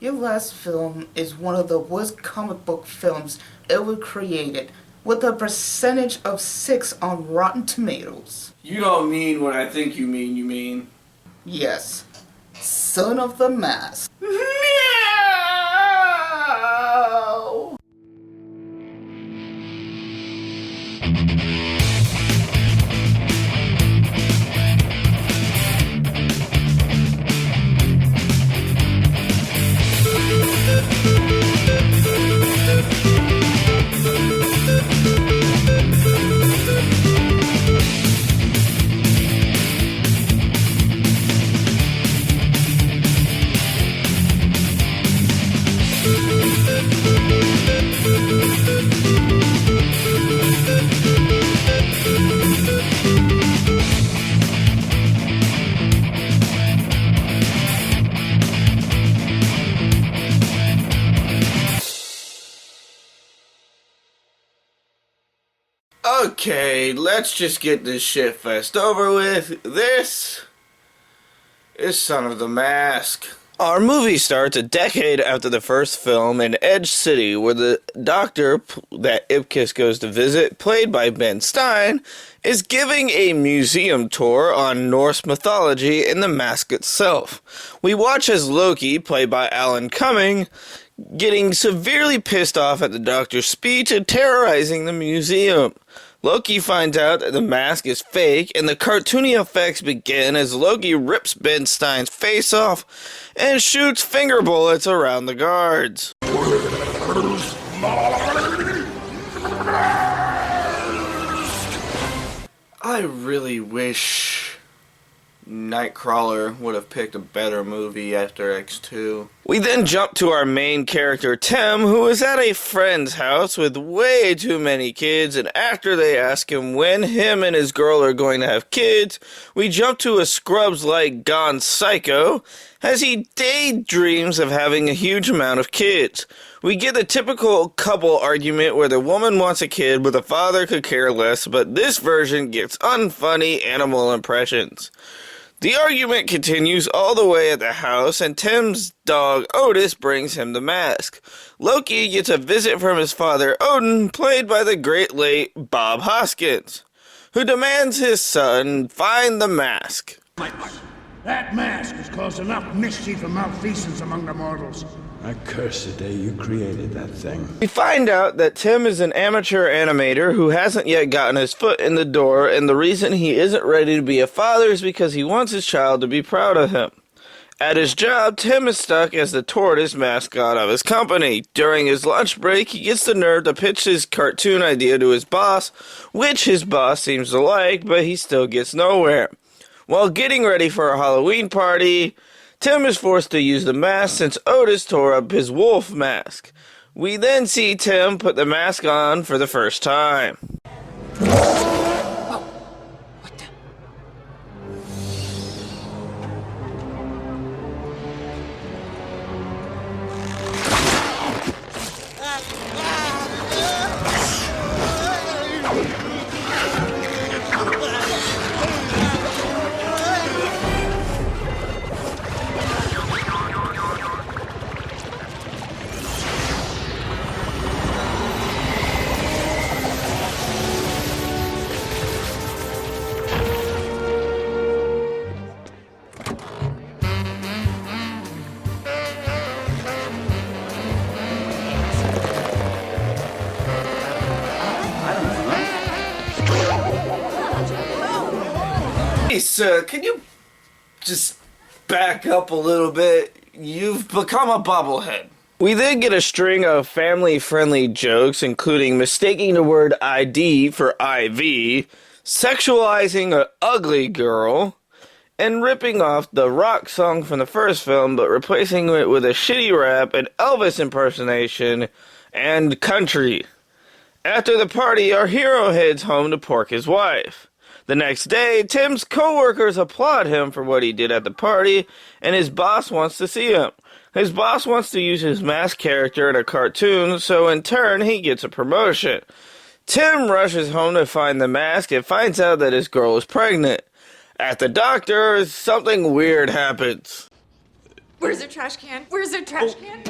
Your last film is one of the worst comic book films ever created, with a percentage of 6 on Rotten Tomatoes. You don't mean what I think you mean. Yes. Son of the Mask. Meow! Okay, let's just get this shit fest over with. This is Son of the Mask. Our movie starts a decade after the first film in Edge City, where the doctor that Ipkiss goes to visit, played by Ben Stein, is giving a museum tour on Norse mythology and the mask itself. We watch as Loki, played by Alan Cumming, getting severely pissed off at the doctor's speech and terrorizing the museum. Loki finds out that the mask is fake, and the cartoony effects begin as Loki rips Ben Stein's face off and shoots finger bullets around the guards. I really wish Nightcrawler would have picked a better movie after X2. We then jump to our main character, Tim, who is at a friend's house with way too many kids, and after they ask him when him and his girl are going to have kids, we jump to a Scrubs-like Gone Psycho, as he daydreams of having a huge amount of kids. We get the typical couple argument where the woman wants a kid but the father could care less, but this version gets unfunny animal impressions. The argument continues all the way at the house, and Tim's dog Otis brings him the mask. Loki gets a visit from his father Odin, played by the great late Bob Hoskins, who demands his son find the mask. That mask has caused enough mischief and malfeasance among the mortals. I curse the day you created that thing. We find out that Tim is an amateur animator who hasn't yet gotten his foot in the door, and the reason he isn't ready to be a father is because he wants his child to be proud of him. At his job, Tim is stuck as the tortoise mascot of his company. During his lunch break, he gets the nerve to pitch his cartoon idea to his boss, which his boss seems to like, but he still gets nowhere. While getting ready for a Halloween party, Tim is forced to use the mask since Otis tore up his wolf mask. We then see Tim put the mask on for the first time. Hey, sir, can you just back up a little bit? You've become a bobblehead. We then get a string of family-friendly jokes, including mistaking the word ID for IV, sexualizing an ugly girl, and ripping off the rock song from the first film, but replacing it with a shitty rap, an Elvis impersonation, and country. After the party, our hero heads home to pork his wife. The next day, Tim's co-workers applaud him for what he did at the party, and his boss wants to see him. His boss wants to use his masked character in a cartoon, so in turn, he gets a promotion. Tim rushes home to find the mask and finds out that his girl is pregnant. At the doctor, something weird happens. Where's their trash can? Where's their trash can?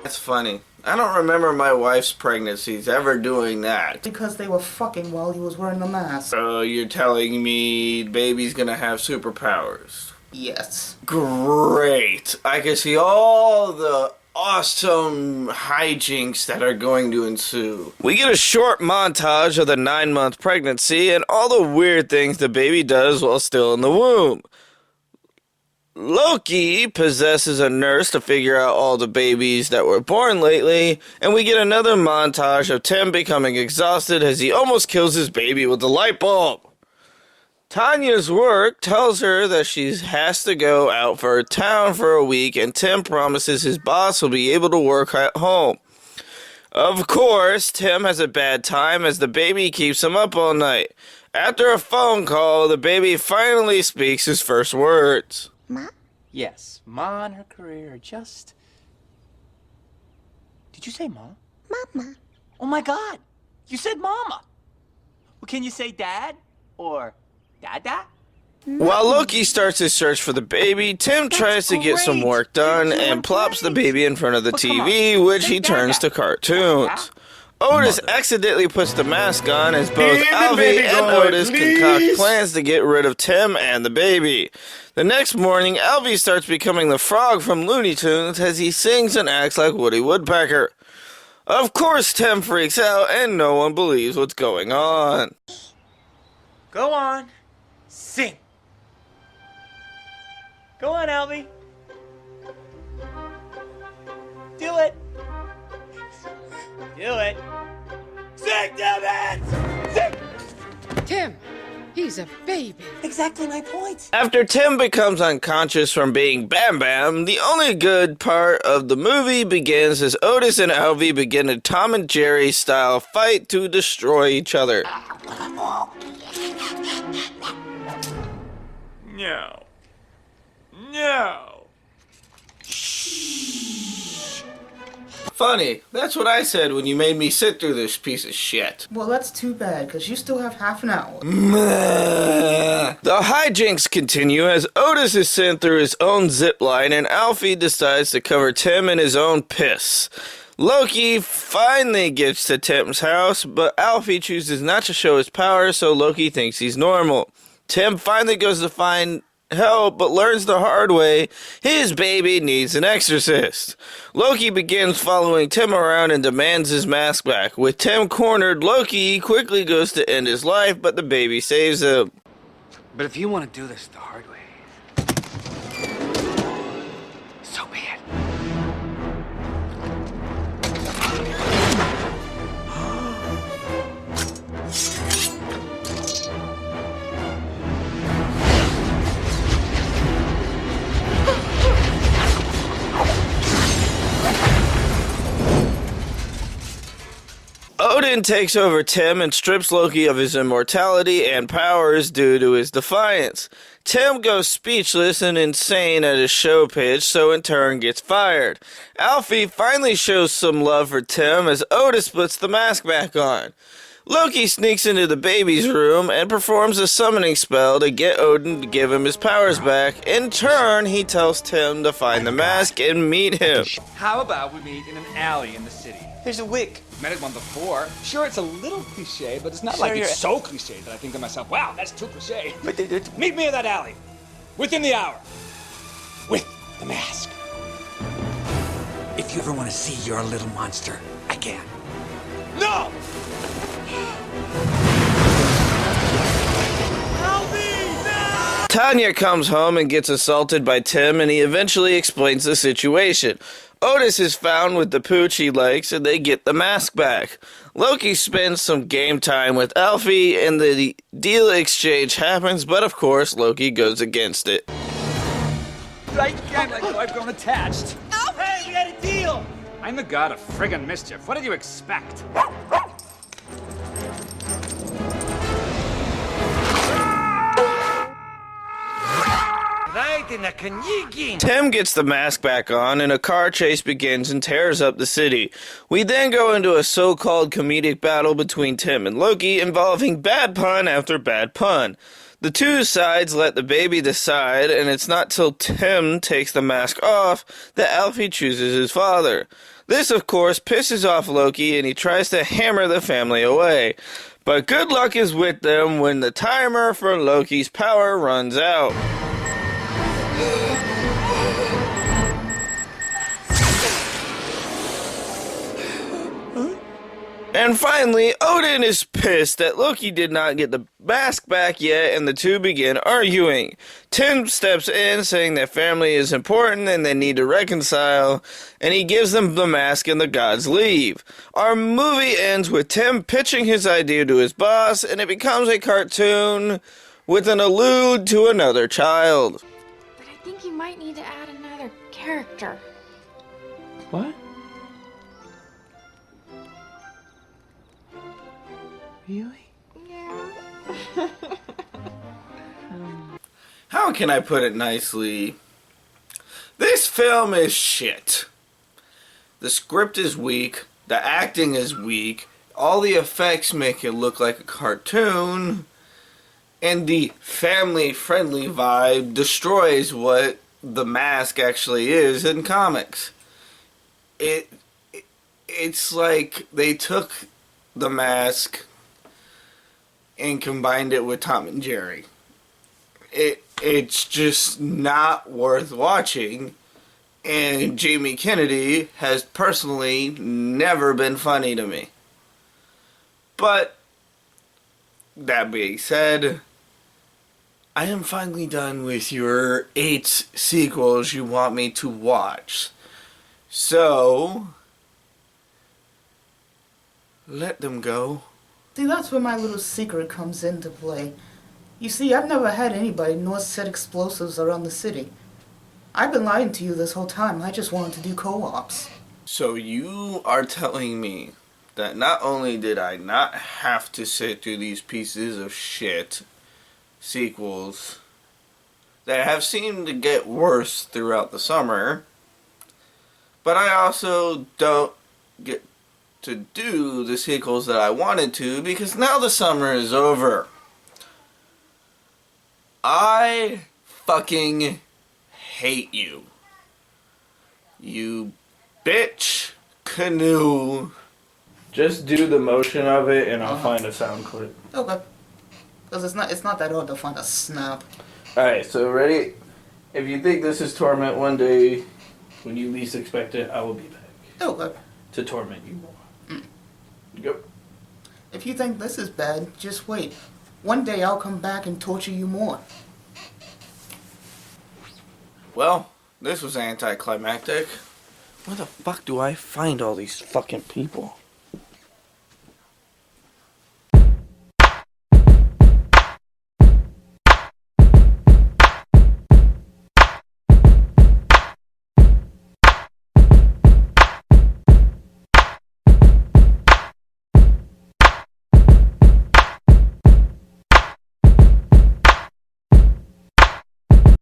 That's funny. I don't remember my wife's pregnancies ever doing that. Because they were fucking while he was wearing the mask. So you're telling me baby's gonna have superpowers? Yes. Great. I can see all the awesome hijinks that are going to ensue. We get a short montage of the 9-month pregnancy and all the weird things the baby does while still in the womb. Loki possesses a nurse to figure out all the babies that were born lately, and we get another montage of Tim becoming exhausted as he almost kills his baby with the light bulb. Tanya's work tells her that she has to go out for a town for a week, and Tim promises his boss will be able to work at home. Of course, Tim has a bad time as the baby keeps him up all night. After a phone call, the baby finally speaks his first words. Ma? Yes, Ma and her career are just... Did you say Ma? Mama. Oh my God! You said Mama! Well, can you say Dad? Or Dada? While Loki starts his search for the baby, Tim tries to get some work done and plops the baby in front of the TV, which he turns to cartoons. Otis accidentally puts the mask on as both Alfie and Otis concoct plans to get rid of Tim and the baby. The next morning, Alfie starts becoming the frog from Looney Tunes as he sings and acts like Woody Woodpecker. Of course, Tim freaks out and no one believes what's going on. Go on. Sing. Go on, Alfie. Do it. Do it. Sing, damn it! Sing! Tim, he's a baby. Exactly my point. After Tim becomes unconscious from being Bam Bam, the only good part of the movie begins as Otis and Alfie begin a Tom and Jerry style fight to destroy each other. No. No. Funny, that's what I said when you made me sit through this piece of shit. Well, that's too bad, because you still have half an hour. The hijinks continue as Otis is sent through his own zip line and Alfie decides to cover Tim in his own piss. Loki finally gets to Tim's house, but Alfie chooses not to show his power, so Loki thinks he's normal. Tim finally goes to find help, but learns the hard way his baby needs an exorcist. Loki begins following Tim around and demands his mask back. With Tim cornered, Loki quickly goes to end his life, but the baby saves him. But if you want to do this the hard way, so be it. Odin takes over Tim and strips Loki of his immortality and powers due to his defiance. Tim goes speechless and insane at his show pitch, so in turn gets fired. Alfie finally shows some love for Tim as Otis puts the mask back on. Loki sneaks into the baby's room and performs a summoning spell to get Odin to give him his powers back. In turn, he tells Tim to find the mask and meet him. How about we meet in an alley in the city? There's a wick. Met at one before. Sure, it's a little cliche, but it's not like it's so cliche that I think to myself, wow, that's too cliche. But Meet me in that alley. Within the hour. With the mask. If you ever want to see your little monster again. No! Tanya comes home and gets assaulted by Tim, and he eventually explains the situation. Otis is found with the pooch he likes, and they get the mask back. Loki spends some game time with Alfie, and the deal exchange happens, but of course, Loki goes against it. I can't let go, I've grown attached. Hey, we had a deal! I'm the god of friggin' mischief. What did you expect? They Tim gets the mask back on and a car chase begins and tears up the city. We then go into a so-called comedic battle between Tim and Loki involving bad pun after bad pun. The two sides let the baby decide, and it's not till Tim takes the mask off that Alfie chooses his father. This, of course, pisses off Loki, and he tries to hammer the family away. But good luck is with them when the timer for Loki's power runs out. And finally, Odin is pissed that Loki did not get the mask back yet, and the two begin arguing. Tim steps in, saying that family is important and they need to reconcile, and he gives them the mask and the gods leave. Our movie ends with Tim pitching his idea to his boss, and it becomes a cartoon with an allude to another child. But I think you might need to add another character. What? Really? Yeah. How can I put it nicely? This film is shit. The script is weak, the acting is weak, all the effects make it look like a cartoon, and the family-friendly vibe destroys what The Mask actually is in comics. It's like they took The Mask and combined it with Tom and Jerry. It's just not worth watching, and Jamie Kennedy has personally never been funny to me. But that being said, I am finally done with your 8 sequels you want me to watch. So let them go. See, that's where my little secret comes into play. You see, I've never had anybody nor set explosives around the city. I've been lying to you this whole time. I just wanted to do co-ops. So you are telling me that not only did I not have to sit through these pieces of shit sequels that have seemed to get worse throughout the summer, but I also don't get to do the sequels that I wanted to because now the summer is over. I fucking hate you. You bitch canoe. Just do the motion of it and I'll find a sound clip. Okay. Because it's not that hard to find a snap. Alright, so ready? If you think this is torment one day, when you least expect it, I will be back. Okay. To torment you more. Go. If you think this is bad, just wait. One day I'll come back and torture you more. Well, this was anticlimactic. Where the fuck do I find all these fucking people?